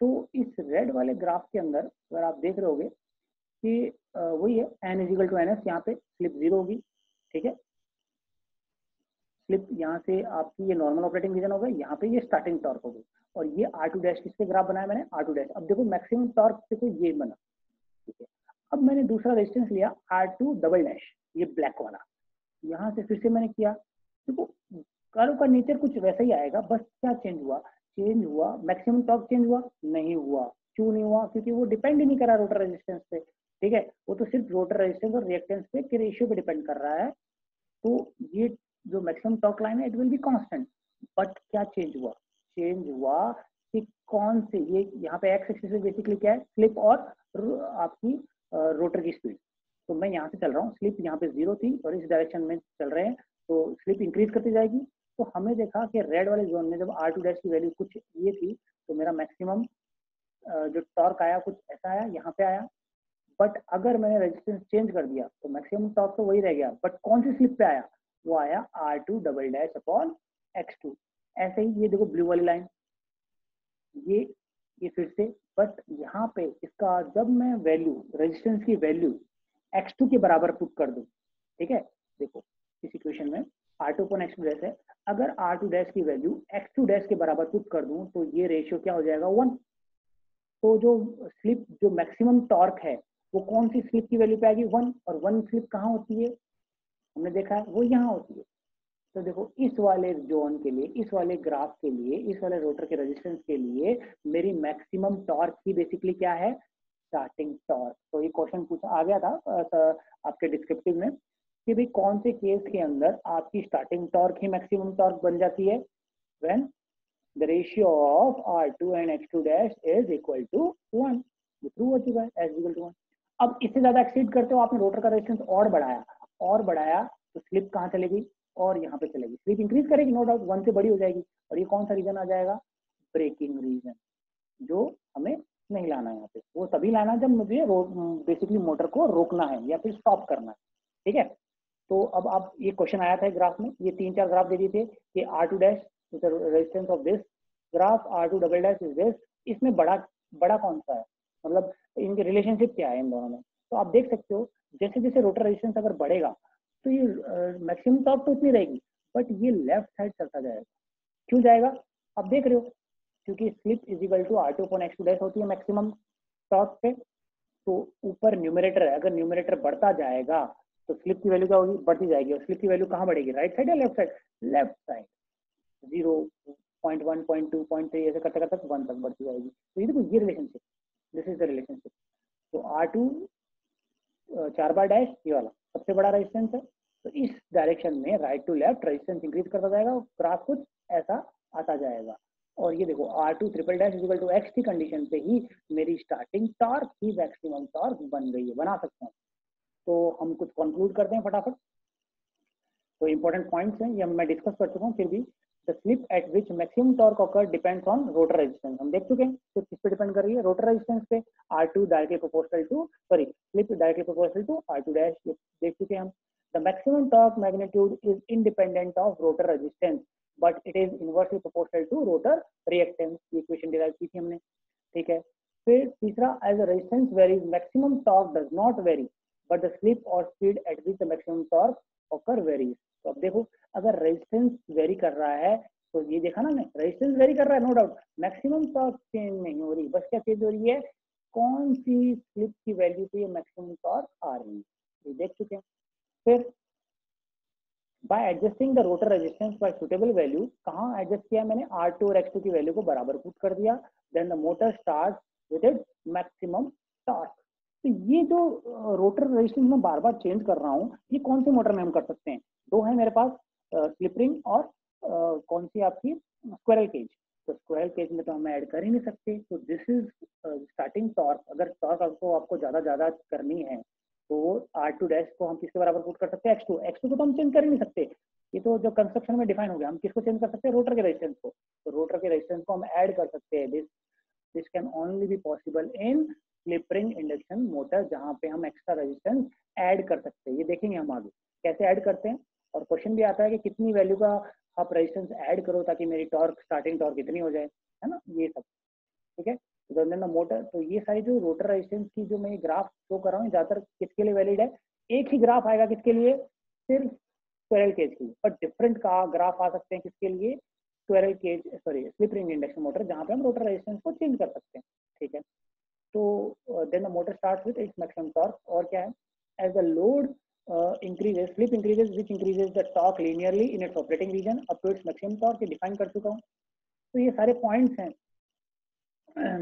तो इस रेड वाले ग्राफ के अंदर अगर आप देख रहे होगे कि वही है N equal to N S, यहाँ पे स्लिप 0 होगी, ठीक है। स्लिप यहाँ से आपकी ये नॉर्मल ऑपरेटिंग रीजन हो गई, यहाँ पे ये स्टार्टिंग टॉर्क हो गई, और ये R2 डैश किसके ग्राफ बनाया मैंने, R2 डैश। अब देखो मैक्सिमम टॉर्क देखो ये बना, ठीक है। अब मैंने दूसरा रेजिस्टेंस लिया R2 डबल डैश, ये ब्लैक वाला, यहाँ से फिर से मैंने किया, देखो कर्व का नेचर कुछ वैसा ही आएगा, बस क्या चेंज हुआ, मैक्सिमम टॉर्क चेंज हुआ नहीं हुआ। क्यों नहीं हुआ, क्योंकि वो डिपेंड ही नहीं कर रहा रोटर रेजिस्टेंस पे, ठीक है। वो तो सिर्फ रोटर रेजिस्टेंस और रिएक्टेंस पे के रेशियो पे डिपेंड कर रहा है। तो ये जो मैक्सिमम टॉर्क लाइन है it will be constant, but क्या चेंज हुआ कि कौन से, ये यहाँ पे एक्स एक्सिस बेसिकली क्या है, स्लिप और आपकी रोटर की स्पीड। तो मैं यहाँ से चल रहा हूँ, स्लिप यहाँ पे 0 थी और इस डायरेक्शन में चल रहे हैं, तो स्लिप इंक्रीज करती जाएगी। तो हमने देखा कि रेड वाले जोन में जब R2 डैश की वैल्यू कुछ ये थी, तो मेरा मैक्सिमम जो टॉर्क आया कुछ ऐसा आया, यहाँ पे आया। बट अगर मैंने रेजिस्टेंस चेंज कर दिया तो मैक्सिमम टॉर्क तो वही रह गया, बट कौन सी स्लिप पे आया, वो आया R2 double dash upon X2। ऐसे ही ये देखो ब्लू वाली लाइन, ये फिर से, बट यहाँ पे इसका जब मैं वैल्यू, रेजिस्टेंस की वैल्यू X2 के बराबर पुट कर दूं, ठीक है। देखो इस इक्वेशन में R2 अपॉन X2 डैश है, अगर R2 डैश की वैल्यू X2 डैश के बराबर पुट कर दूं तो ये रेशियो क्या हो जाएगा, 1। तो जो स्लिप, जो मैक्सिमम टॉर्क है वो कौन सी स्लिप की वैल्यू पे आएगी, 1। और 1 स्लिप कहाँ होती है, हमने देखा है वो यहाँ होती है। तो देखो इस वाले जोन के लिए, इस वाले ग्राफ के लिए, इस वाले रोटर के रेजिस्टेंस के लिए मेरी मैक्सिमम टॉर्क ही बेसिकली क्या है, स्टार्टिंग टॉर्क। तो ये क्वेश्चन पूछा आ गया था आपके डिस्क्रिप्टिव में कि भाई कौन से केस के अंदर आपकी स्टार्टिंग टॉर्क ही मैक्सिमम टॉर्क बन जाती है, when the ratio of R2 and X2 dash is equal to 1। ये प्रूव हो चुका है, एज इक्वल टू 1। अब इससे ज्यादा एक्सीड करते हो, आपने रोटर का रेजिस्टेंस और बढ़ाया तो स्लिप कहाँ चलेगी, और यहाँ पे चलेगी, स्लिप इंक्रीज करेगी नो डाउट, 1 से बड़ी हो जाएगी। और ये कौन सा रीजन आ जाएगा, ब्रेकिंग रीजन, जो हमें नहीं लाना है यहाँ पे। वो तभी लाना है जब मुझे बेसिकली मोटर को रोकना है या फिर स्टॉप करना है, ठीक है। तो अब आप, ये क्वेश्चन आया था ग्राफ में, ये 3-4 ग्राफ दे दिए थे कि R2 dash is the resistance of this graph, R2 double dash is this, इसमें बड़ा कौन सा है, मतलब इनके रिलेशनशिप क्या है इन दोनों में। तो आप देख सकते हो जैसे जैसे रोटर रेजिस्टेंस अगर बढ़ेगा तो ये मैक्सिमम टॉर्क तो उतनी रहेगी, बट ये लेफ्ट साइड चलता जाएगा। क्यों जाएगा, आप देख रहे हो, क्योंकि slip is equal to R2 upon X2 dash होती है मैक्सिमम टॉर्क पे। तो ऊपर न्यूमरेटर है, अगर न्यूमरेटर बढ़ता जाएगा तो स्लिप की वैल्यू क्या होगी, बढ़ती जाएगी। और स्लिप की वैल्यू कहाँ बढ़ेगी, राइट साइड या लेफ्ट साइड, लेफ्ट साइड। 0, 0.1, 0.2, 0.3 ऐसे करते करते 1 तक बढ़ती जाएगी। तो ये देखो ये relationship, this is the relationship. तो R2 4 बार डैश ये वाला सबसे बड़ा रेजिस्टेंस है, तो इस डायरेक्शन में right to left resistance increase करता जाएगा, ग्राफ कुछ ऐसा आता जाएगा। और ये देखो R2 triple dash equal to X की कंडीशन पे ही मेरी स्टार्टिंग टॉर्क ही मैक्सिमम टॉर्क बन गई है, बना सकते हैं। तो हम कुछ कंक्लूड करते हैं फटाफट। तो इंपॉर्टेंट पॉइंट्स हैं, ये मैं डिस्कस कर चुका हूँ, फिर भी the slip at which maximum torque occur depends on rotor resistance, हम देख चुके हैं। तो किस पे डिपेंड कर रही है, रोटर रेजिस्टेंस पे। R2 directly proportional to, sorry slip directly proportional to R2 dash, देख चुके हैं हम। The maximum torque magnitude is independent of rotor resistance but it is inversely proportional to rotor reactance, ये equation derive की थी हमने, ठीक है। फिर तीसरा, as the resistance varies maximum torque does not vary but the slip और speed at which the maximum torque occur varies. तो अब देखो अगर रेजिस्टेंस वेरी कर रहा है, तो ये देखा ना, रेजिस्टेंस वेरी कर रहा है no doubt, maximum torque change नहीं हो रही, बस क्या चेंज हो रही है, कौन सी स्लिप की वैल्यू पे ये मैक्सिमम टॉर्क आ रही है, ये देख चुके हैं। फिर bye adjusting the rotor resistance bye suitable value, कहाँ एडजस्ट किया मैंने, R2 और X2 की वैल्यू को बराबर पुट कर दिया, then the motor start with its maximum torque. तो ये जो रोटर रेजिस्टेंस में बार बार चेंज कर रहा हूँ, ये कौन सी मोटर में हम कर सकते हैं, दो है मेरे पास, स्लिप रिंग और कौन सी आपकी स्क्विरल केज। तो स्क्विरल केज में तो हम ऐड कर ही नहीं सकते, तो दिस इज स्टार्टिंग टॉर्क। अगर टॉर्क आपको ज्यादा करनी है तो R2 डैश को हम किसके बराबर पुट कर सकते हैं, X2 को तो हम चेंज कर ही नहीं सकते, ये तो जो कंस्ट्रक्शन में डिफाइन हो गया। हम किसको चेंज कर सकते हैं, रोटर के रेजिस्टेंस को, तो रोटर के रेजिस्टेंस को हम ऐड कर सकते हैं। This can only be possible in slip ring induction motor, जहाँ पे हम एक्स्ट्रा रेजिस्टेंस ऐड कर सकते हैं। ये देखेंगे हम आगे कैसे ऐड करते हैं, और क्वेश्चन भी आता है कि कितनी वैल्यू का आप रेजिस्टेंस ऐड करो ताकि मेरी टॉर्क स्टार्टिंग टॉर्क इतनी हो जाए, है ना, ये सब। ठीक है, मोटर, तो ये सारी जो रोटर रेजिस्टेंस की जो मैं ग्राफ शो कर रहा हूँ, ज्यादातर किसके लिए वैलिड है, एक ही ग्राफ आएगा किसके लिए, सिर्फ स्क्विरल केज की, पर डिफरेंट का ग्राफ आ सकते हैं किसके लिए, squirrel cage sorry slip ring induction motor, जहाँ पे हम रोटर रेजिस्टेंस को चेंज कर सकते हैं। ठीक है, तो then the motor starts with its maximum torque, और क्या है, as the load increases, slip increases, which increases the torque linearly in its operating region up to its maximum torque, ये डिफाइन कर चुका हूँ। तो ये सारे पॉइंट्स हैं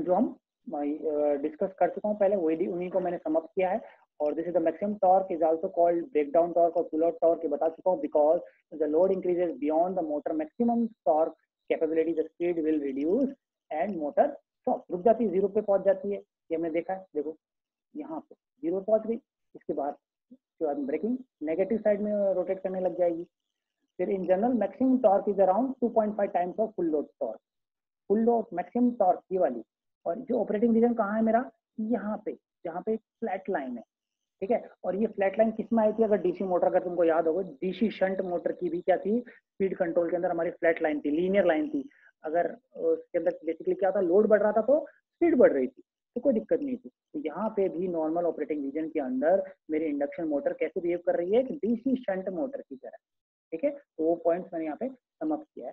जो हम डिस्कस कर चुका हूँ पहले, वही उन्हीं को मैंने समअप किया है। और this is the maximum torque is also called breakdown torque और पुल आउट टॉर्क, ये बता चुका हूँ, because the load increases beyond the motor maximum torque capability, the speed will reduce and motor stop, रुक जाती है, zero पे पहुंच जाती है। ये हमने देखा है, देखो यहाँ पे जीरो पहुंच गई, इसके बाद ब्रेकिंग नेगेटिव साइड में रोटेट करने लग जाएगी। फिर in general maximum torque is around 2.5 times of full load torque, full load maximum torque ये वाली। और जो ऑपरेटिंग रीजन कहाँ है मेरा, यहाँ पे, जहाँ पे फ्लैट लाइन है। ठीक है, और ये फ्लैट लाइन किस में आई थी, अगर डीसी मोटर, अगर तुमको याद होगा, डीसी शंट मोटर की भी क्या थी, स्पीड कंट्रोल के अंदर हमारी फ्लैट लाइन थी, लीनियर लाइन थी। अगर उसके अंदर बेसिकली क्या था, लोड बढ़ रहा था तो स्पीड बढ़ रही थी, तो कोई दिक्कत नहीं थी। तो यहाँ पे भी नॉर्मल ऑपरेटिंग रीजन के अंदर मेरी इंडक्शन मोटर कैसे बिहेव कर रही है, डीसी शंट मोटर की तरह। ठीक है, तो वो पॉइंट्स मैंने यहाँ पे समअप किया है।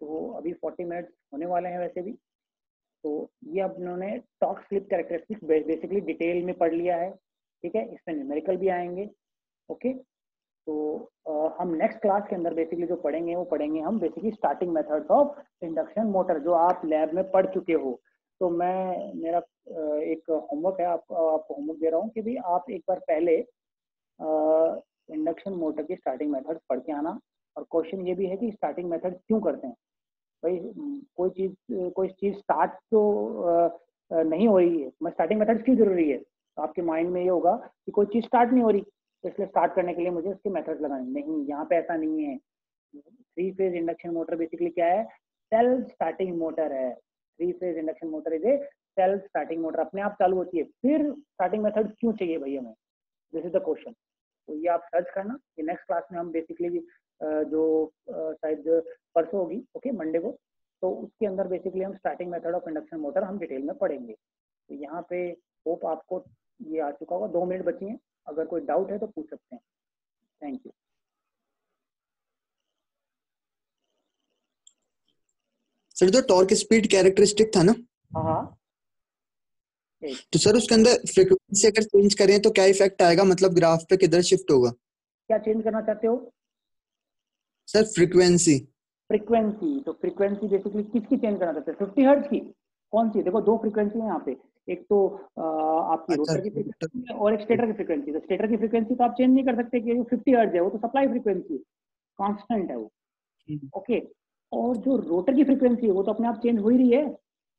तो अभी 40 मिनट्स होने वाले हैं वैसे भी, तो ये अब उन्होंने torque slip characteristics basically detail में पढ़ लिया है। ठीक है, इसमें न्यूमेरिकल भी आएंगे। ओके, तो हम नेक्स्ट क्लास के अंदर बेसिकली जो पढ़ेंगे वो पढ़ेंगे हम basically starting methods of induction motor, जो आप लैब में पढ़ चुके हो। तो मैं मेरा एक होमवर्क है, आपको होमवर्क दे रहा हूँ कि भी आप एक बार पहले इंडक्शन मोटर की स्टार्टिंग मेथड्स पढ़ के आना। और क्वेश्चन ये भी है कि स्टार्टिंग मेथड क्यों करते हैं भाई, कोई चीज़ स्टार्ट तो नहीं हो रही है, मैं स्टार्टिंग मेथड्स क्यों जरूरी है, तो आपके माइंड में ये होगा कि कोई चीज़ स्टार्ट नहीं हो रही, तो इसलिए स्टार्ट करने के लिए मुझे उसके मेथड्स लगाने। नहीं, यहाँ पे ऐसा नहीं है। Three phase induction motor basically क्या है, सेल्फ स्टार्टिंग मोटर है। Three phase induction motor is a self starting motor, अपने आप चालू होती है। फिर स्टार्टिंग मेथड क्यों चाहिए भाई हमें, दिस इज द क्वेश्चन। तो ये आप सर्च करना, ये नेक्स्ट क्लास में हम बेसिकली जो शायद परसों होगी, ओके, मंडे को, तो उसके अंदर बेसिकली हम starting method of induction motor हम डिटेल में पढ़ेंगे। तो यहाँ पे होप आपको ये आ चुका होगा। 2 मिनट बची हैं, अगर कोई डाउट है तो पूछ सकते हैं। Thank you. सर जो टॉर्क स्पीड कैरेक्टरिस्टिक था ना, हाँ, तो सर उसके अंदर फ्रीक्वेंसी अगर चेंज करें तो क्या इफेक्ट आएगा, मतलब ग्राफ पे किधर शिफ्ट होगा? क्या चेंज करना चाहते हो सर फ्रीक्वेंसी। फ्रीक्वेंसी, तो फ्रीक्वेंसी बेसिकली किसकी चेंज करना चाहते हैं, 50 हर्ट्ज की, कौन सी, देखो दो फ्रीक्वेंसी है यहाँ पे, एक तो आपकी अच्छा, रोटर की फ्रीक्वेंसी है और एक स्टेटर की फ्रीक्वेंसी। तो स्टेटर की फ्रीक्वेंसी तो आप चेंज नहीं कर सकते कि 50 हर्ट्ज है, वो तो सप्लाई फ्रीक्वेंसी कांस्टेंट है वो। ओके, और जो रोटर की फ्रीक्वेंसी है वो तो अपने आप चेंज हो ही रही है।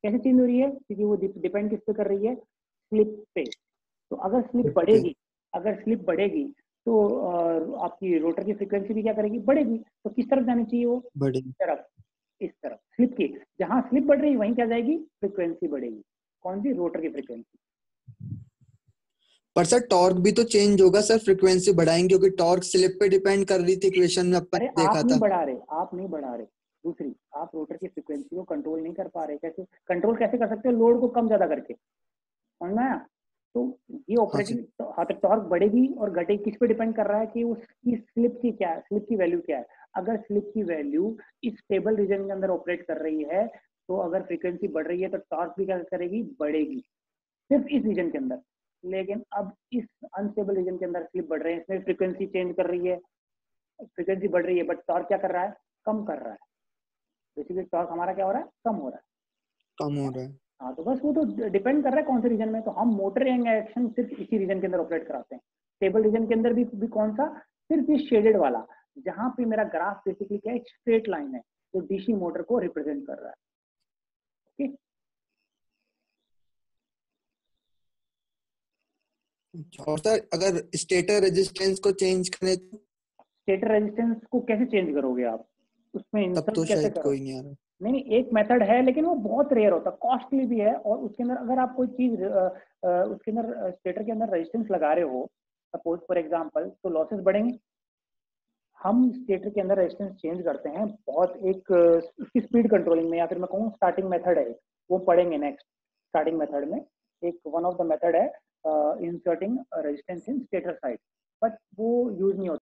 कैसे चेंज हो रही है, क्योंकि वो डिपेंड किस पे कर रही है, स्लिप पे। तो अगर स्लिप बढ़ेगी, अगर स्लिप बढ़ेगी तो आपकी रोटर की फ्रीक्वेंसी भी क्या करेगी, बढ़ेगी। तो किस तरफ जानी चाहिए वो, बढ़ेगी। इस तरफ स्लिप की, जहां स्लिप बढ़ रही है वहीं क्या जाएगी, फ्रीक्वेंसी बढ़ेगी। कौन सी, रोटर की फ्रीक्वेंसी। पर सर टॉर्क भी तो चेंज होगा सर, फ्रीक्वेंसी बढ़ाएंगे क्योंकि टॉर्क स्लिप पे डिपेंड कर रही थी, इक्वेशन में अपन अरे देखा आप नहीं था। बढ़ा रहे, आप नहीं बढ़ा रहे, दूसरी, आप रोटर की फ्रीक्वेंसी को कंट्रोल नहीं कर पा रहे। कैसे कंट्रोल कैसे कर सकते हो, लोड को कम ज्यादा करके, समझ में आया। तो ये हाँ सर। ऑपरेटिंग हाँ, तो टॉर्क बढ़ेगी और घटेगी, किस पे डिपेंड कर रहा है कि उसकी स्लिप की क्या है, स्लिप की वैल्यू क्या है। अगर स्लिप की वैल्यू इस स्टेबल रीजन के अंदर ऑपरेट कर रही है, तो अगर फ्रीक्वेंसी बढ़ रही है तो टॉर्क भी क्या करेगी, बढ़ेगी, सिर्फ इस रीजन के अंदर। लेकिन अब इस अनस्टेबल रीजन के अंदर स्लिप बढ़ रहे हैं, इसमें फ्रीक्वेंसी चेंज कर रही है, फ्रीक्वेंसी बढ़ रही है बट टॉर्क क्या कर रहा है, कम कर रहा है। बेसिकली टॉर्क हमारा क्या हो रहा है, कम हो रहा है, कम हो रहा है। हाँ। तो बस वो तो डिपेंड कर रहा है कौन से रीजन में। तो हम मोटर यंग एक्शन सिर्फ इसी रीजन के अंदर ऑपरेट कराते हैं। स्टेबल रीजन के अंदर भी कौन सा, सिर्फ ये शेडेड वाला, जहां पे मेरा ग्राफ बेसिकली क्या है, स्ट्रेट लाइन है जो डीसी मोटर को रिप्रेजेंट कर रहा है। ओके, और सर अगर स्टेटर रेजिस्टेंस को चेंज करें तो? स्टेटर रेजिस्टेंस को कैसे चेंज करोगे आप, उसमें तब तो इंसर्ट कैसे शायद करोगे? कोई नहीं आ रहा। नहीं, एक मेथड है लेकिन वो बहुत रेयर होता है, कॉस्टली भी है, और उसके अंदर अगर आप कोई चीज उसके अंदर स्टेटर के अंदर रेजिस्टेंस लगा रहे हो सपोज फॉर एग्जांपल, तो लॉसेस बढ़ेंगे। हम स्टेटर के अंदर रेजिस्टेंस चेंज करते हैं बहुत, एक उसकी स्पीड कंट्रोलिंग में, या फिर मैं कहूँ स्टार्टिंग मेथड है, वो पढ़ेंगे नेक्स्ट। स्टार्टिंग मेथड में एक वन ऑफ द मेथड है inserting resistance in stator side, but वो यूज नहीं होता।